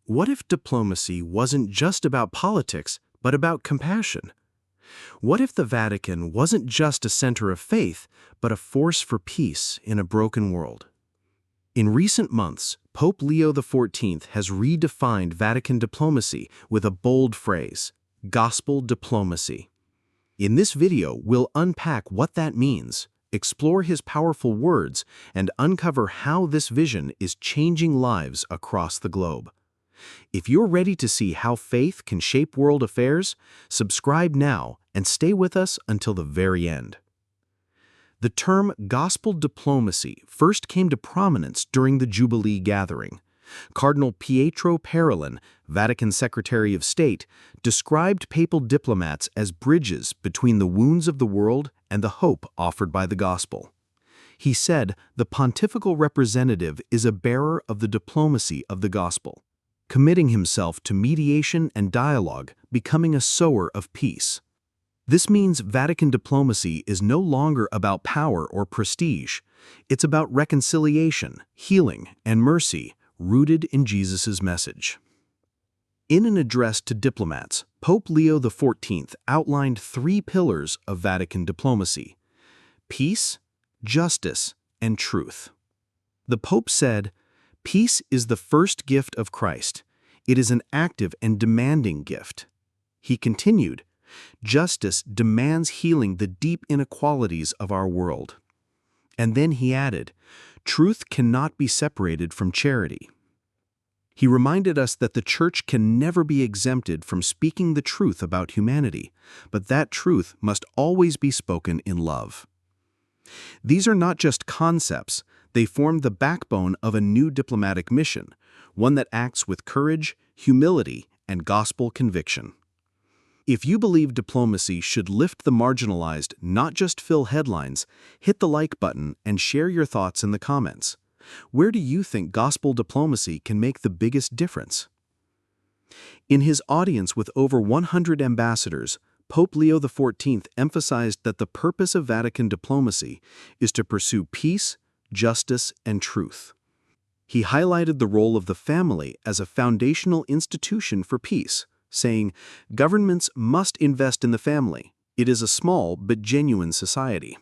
What if diplomacy wasn't just about politics, but about compassion? What if the Vatican wasn't just a center of faith, but a force for peace in a broken world? In recent months, Pope Leo XIV has redefined Vatican diplomacy with a bold phrase: gospel diplomacy. In this video, we'll unpack what that means, explore his powerful words, and uncover how this vision is changing lives across the globe. If you're ready to see how faith can shape world affairs, subscribe now and stay with us until the very end. The term gospel diplomacy first came to prominence during the Jubilee gathering. Cardinal Pietro Parolin, Vatican Secretary of State, described papal diplomats as bridges between the wounds of the world and the hope offered by the gospel. He said the pontifical representative is a bearer of the diplomacy of the gospel, committing himself to mediation and dialogue, becoming a sower of peace. This means Vatican diplomacy is no longer about power or prestige. It's about reconciliation, healing, and mercy, rooted in Jesus' message. In an address to diplomats, Pope Leo XIV outlined 3 pillars of Vatican diplomacy: peace, justice, and truth. The Pope said, "Peace is the first gift of Christ. It is an active and demanding gift." He continued, "Justice demands healing the deep inequalities of our world." And then he added, "Truth cannot be separated from charity." He reminded us that the Church can never be exempted from speaking the truth about humanity, but that truth must always be spoken in love. These are not just concepts, they form the backbone of a new diplomatic mission, one that acts with courage, humility, and gospel conviction. If you believe diplomacy should lift the marginalized, not just fill headlines, hit the like button and share your thoughts in the comments. Where do you think gospel diplomacy can make the biggest difference? In his audience with over 100 ambassadors, Pope Leo XIV emphasized that the purpose of Vatican diplomacy is to pursue peace, justice, and truth. He highlighted the role of the family as a foundational institution for peace, saying, "Governments must invest in the family. It is a small but genuine society."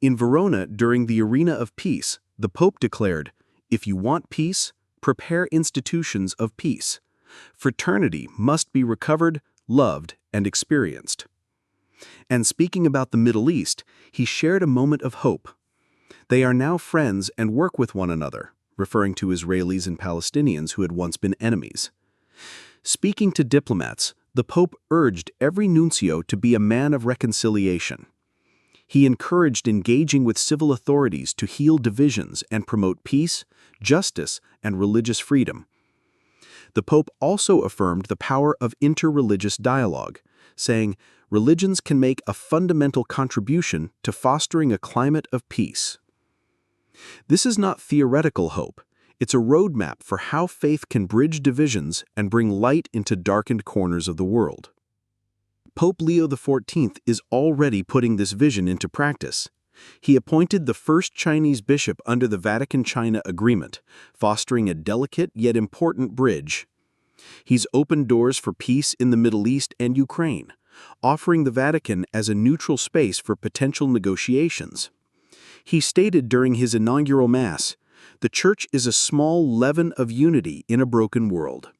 In Verona, during the Arena of Peace, the Pope declared, "If you want peace, prepare institutions of peace. Fraternity must be recovered, loved, and experienced." And speaking about the Middle East, he shared a moment of hope. "They are now friends and work with one another," referring to Israelis and Palestinians who had once been enemies. Speaking to diplomats, the Pope urged every nuncio to be a man of reconciliation. He encouraged engaging with civil authorities to heal divisions and promote peace, justice, and religious freedom. The Pope also affirmed the power of interreligious dialogue, saying, "Religions can make a fundamental contribution to fostering a climate of peace." This is not theoretical hope. It's a roadmap for how faith can bridge divisions and bring light into darkened corners of the world. Pope Leo XIV is already putting this vision into practice. He appointed the first Chinese bishop under the Vatican-China Agreement, fostering a delicate yet important bridge. He's opened doors for peace in the Middle East and Ukraine, offering the Vatican as a neutral space for potential negotiations. He stated during his inaugural Mass, "The Church is a small leaven of unity in a broken world."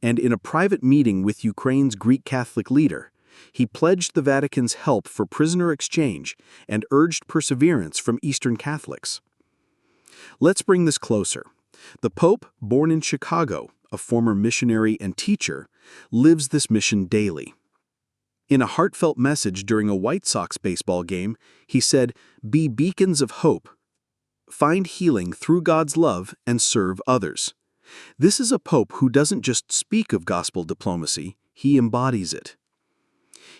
And in a private meeting with Ukraine's Greek Catholic leader, he pledged the Vatican's help for prisoner exchange and urged perseverance from Eastern Catholics. Let's bring this closer. The Pope, born in Chicago, a former missionary and teacher, lives this mission daily. In a heartfelt message during a White Sox baseball game, he said, "Be beacons of hope. Find healing through God's love and serve others." This is a pope who doesn't just speak of gospel diplomacy, he embodies it.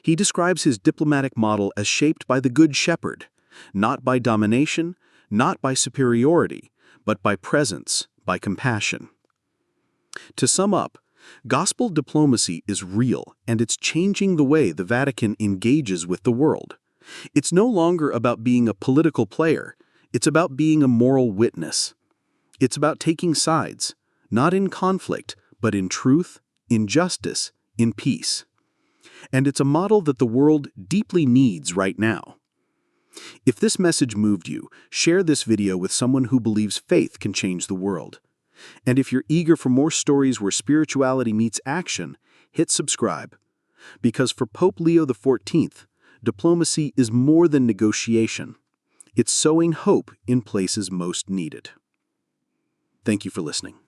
He describes his diplomatic model as shaped by the Good Shepherd, not by domination, not by superiority, but by presence, by compassion. To sum up, gospel diplomacy is real, and it's changing the way the Vatican engages with the world. It's no longer about being a political player. It's about being a moral witness. It's about taking sides, not in conflict, but in truth, in justice, in peace. And it's a model that the world deeply needs right now. If this message moved you, share this video with someone who believes faith can change the world. And if you're eager for more stories where spirituality meets action, hit subscribe. Because for Pope Leo XIV, diplomacy is more than negotiation. It's sowing hope in places most needed. Thank you for listening.